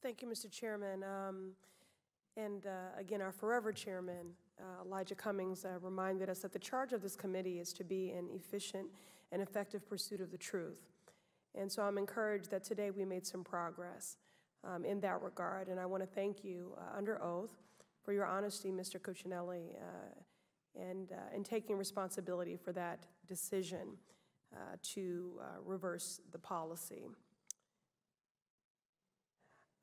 Thank you, Mr. Chairman. Again, our forever chairman, Elijah Cummings, reminded us that the charge of this committee is to be an efficient and effective pursuit of the truth. And so I'm encouraged that today we made some progress in that regard. And I want to thank you under oath for your honesty, Mr. Cuccinelli, and taking responsibility for that decision to reverse the policy.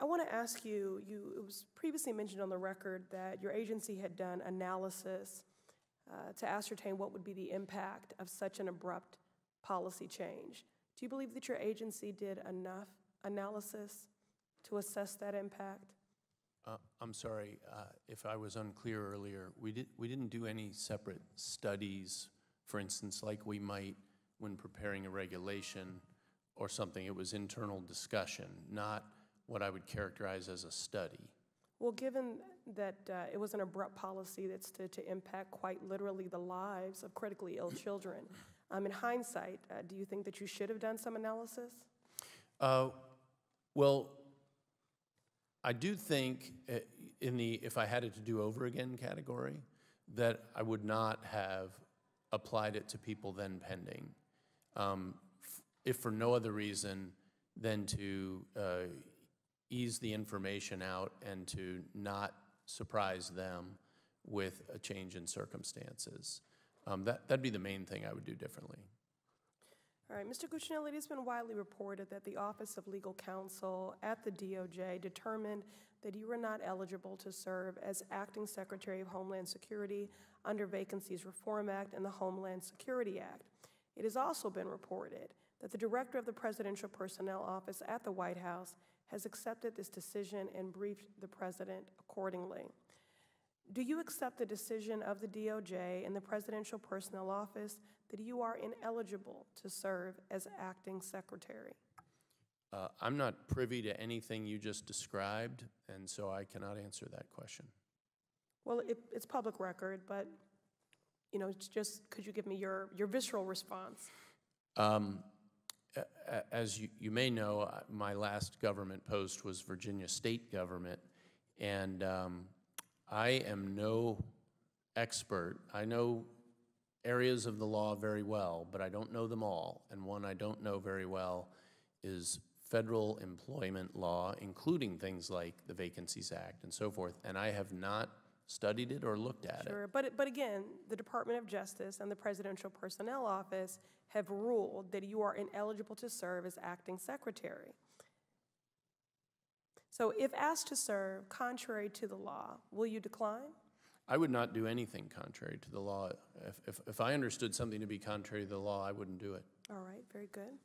I want to ask you, it was previously mentioned on the record that your agency had done analysis to ascertain what would be the impact of such an abrupt policy change. Do you believe that your agency did enough analysis to assess that impact? I'm sorry if I was unclear earlier. We didn't do any separate studies, for instance, like we might when preparing a regulation or something. It was internal discussion, not what I would characterize as a study. Well, given that it was an abrupt policy that's to impact quite literally the lives of critically ill children, in hindsight, do you think that you should have done some analysis? Well, I do think in the if I had it to do over again category, that I would not have applied it to people then pending. If for no other reason than to ease the information out and to not surprise them with a change in circumstances. That'd be the main thing I would do differently. All right, Mr. Cuccinelli, it has been widely reported that the Office of Legal Counsel at the DOJ determined that you were not eligible to serve as Acting Secretary of Homeland Security under Vacancies Reform Act and the Homeland Security Act. It has also been reported that the Director of the Presidential Personnel Office at the White House has accepted this decision and briefed the President accordingly. Do you accept the decision of the DOJ and the Presidential Personnel Office that you are ineligible to serve as Acting Secretary? I'm not privy to anything you just described, and so I cannot answer that question. Well, it's public record, but it's just, could you give me your visceral response? As you may know, my last government post was Virginia State Government, and I am no expert. I know areas of the law very well, but I don't know them all. And one I don't know very well is federal employment law, including things like the Vacancies Act and so forth. And I have not studied it or looked at it. Sure, but again, the Department of Justice and the Presidential Personnel Office have ruled that you are ineligible to serve as Acting Secretary. So if asked to serve contrary to the law, will you decline? I would not do anything contrary to the law. If I understood something to be contrary to the law, I wouldn't do it. All right, very good.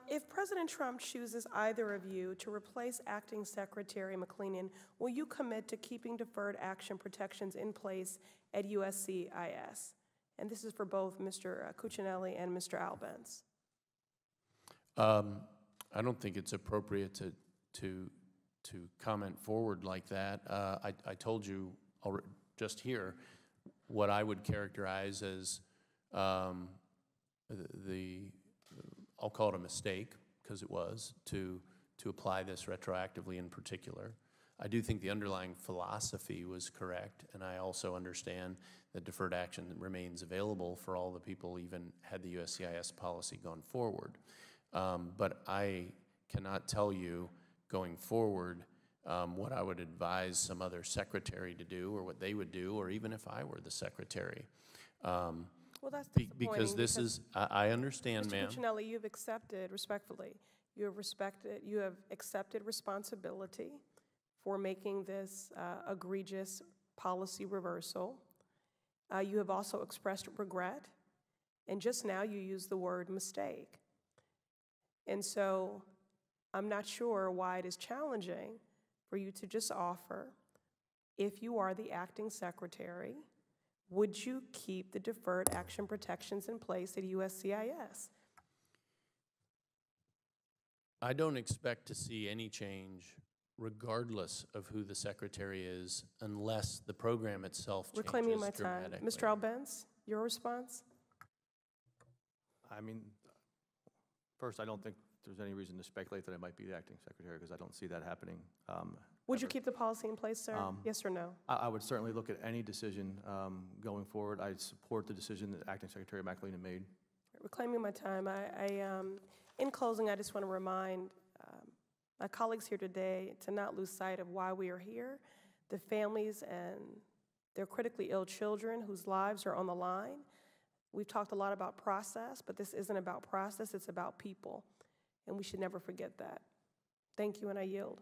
If President Trump chooses either of you to replace Acting Secretary McClellan, will you commit to keeping deferred action protections in place at USCIS? And this is for both Mr. Cuccinelli and Mr. Albence. I don't think it's appropriate to comment forward like that. I told you just here what I would characterize as I'll call it a mistake, because it was, to apply this retroactively in particular. I do think the underlying philosophy was correct, and I also understand that deferred action remains available for all the people, even had the USCIS policy gone forward. But I cannot tell you going forward what I would advise some other secretary to do, or what they would do, or even if I were the secretary. Well, that's disappointing. Because this is, I understand, ma'am. Mr. Cuccinelli, you've accepted, respectfully, you have accepted responsibility for making this egregious policy reversal. You have also expressed regret, and just now you used the word mistake. And so I'm not sure why it is challenging for you to just offer, if you are the Acting Secretary, would you keep the deferred action protections in place at USCIS? I don't expect to see any change regardless of who the secretary is, unless the program itself changes dramatically. Reclaiming my time. Mr. Albence, your response? I mean, first, I don't think there's any reason to speculate that I might be the acting secretary, because I don't see that happening. Would you ever. keep the policy in place, sir? Yes or no? I would certainly look at any decision going forward. I support the decision that acting secretary McAleenan made. Reclaiming my time, in closing, I just want to remind my colleagues here today to not lose sight of why we are here, the families and their critically ill children whose lives are on the line. We've talked a lot about process, but this isn't about process, it's about people, and we should never forget that. Thank you, and I yield.